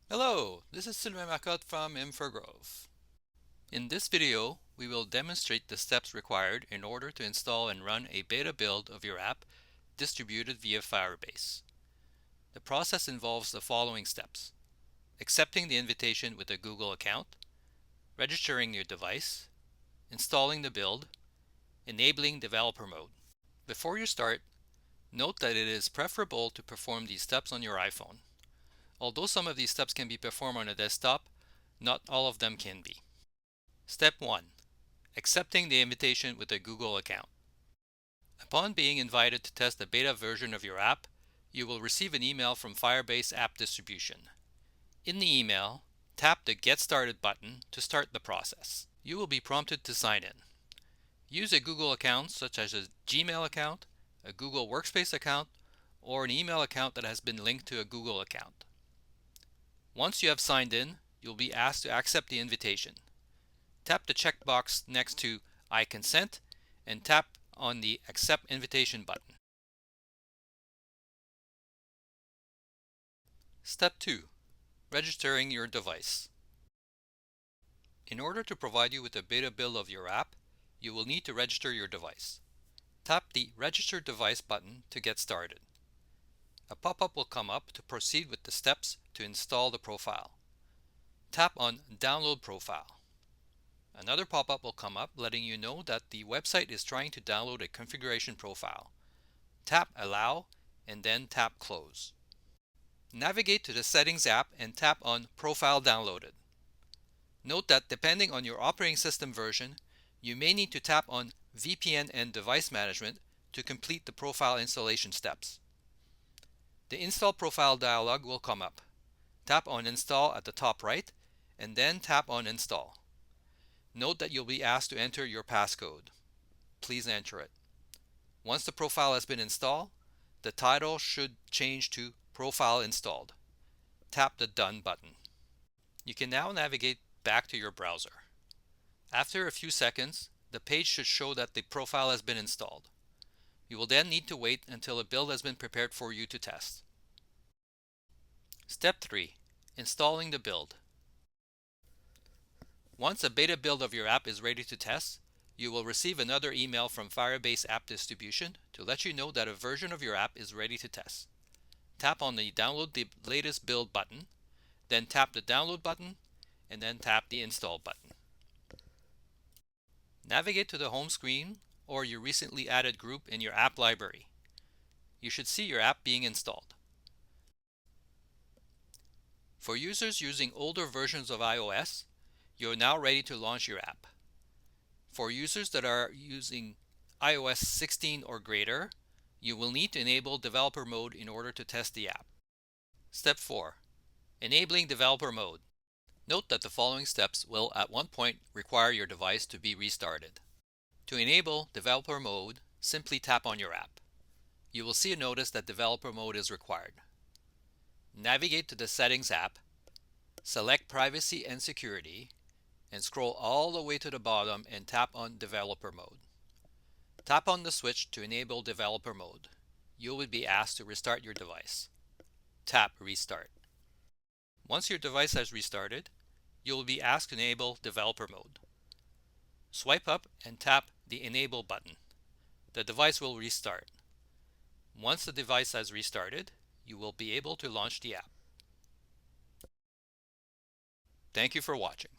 Hello, this is Sylvain Marcotte from Infogrove. In this video, we will demonstrate the steps required in order to install and run a beta build of your app distributed via Firebase. The process involves the following steps: accepting the invitation with a Google account, registering your device, installing the build, enabling developer mode. Before you start, note that it is preferable to perform these steps on your iPhone. Although some of these steps can be performed on a desktop, not all of them can be. Step 1. Accepting the invitation with a Google account. Upon being invited to test the beta version of your app, you will receive an email from Firebase App Distribution. In the email, tap the Get Started button to start the process. You will be prompted to sign in. Use a Google account such as a Gmail account, a Google Workspace account, or an email account that has been linked to a Google account. Once you have signed in, you'll be asked to accept the invitation. Tap the checkbox next to I consent and tap on the Accept Invitation button. Step 2. Registering your device. In order to provide you with a beta build of your app, you will need to register your device. Tap the Register Device button to get started. A pop-up will come up to proceed with the steps to install the profile. Tap on Download Profile. Another pop-up will come up letting you know that the website is trying to download a configuration profile. Tap Allow and then tap Close. Navigate to the Settings app and tap on Profile Downloaded. Note that depending on your operating system version, you may need to tap on VPN and Device Management to complete the profile installation steps. The Install Profile dialog will come up. Tap on Install at the top right and then tap on Install. Note that you'll be asked to enter your passcode. Please enter it. Once the profile has been installed, the title should change to Profile Installed. Tap the Done button. You can now navigate back to your browser. After a few seconds, the page should show that the profile has been installed. You will then need to wait until a build has been prepared for you to test. Step 3. Installing the build. Once a beta build of your app is ready to test, you will receive another email from Firebase App Distribution to let you know that a version of your app is ready to test. Tap on the Download the latest build button, then tap the Download button, and then tap the Install button. Navigate to the home screen or your recently added group in your app library. You should see your app being installed. For users using older versions of iOS, you're now ready to launch your app. For users that are using iOS 16 or greater, you will need to enable developer mode in order to test the app. Step 4. Enabling developer mode. Note that the following steps will at one point require your device to be restarted. To enable developer mode, simply tap on your app. You will see a notice that developer mode is required. Navigate to the Settings app, select Privacy and Security, and scroll all the way to the bottom and tap on Developer Mode. Tap on the switch to enable Developer Mode. You will be asked to restart your device. Tap Restart. Once your device has restarted, you will be asked to enable Developer Mode. Swipe up and tap the Enable button. The device will restart. Once the device has restarted, you will be able to launch the app. Thank you for watching.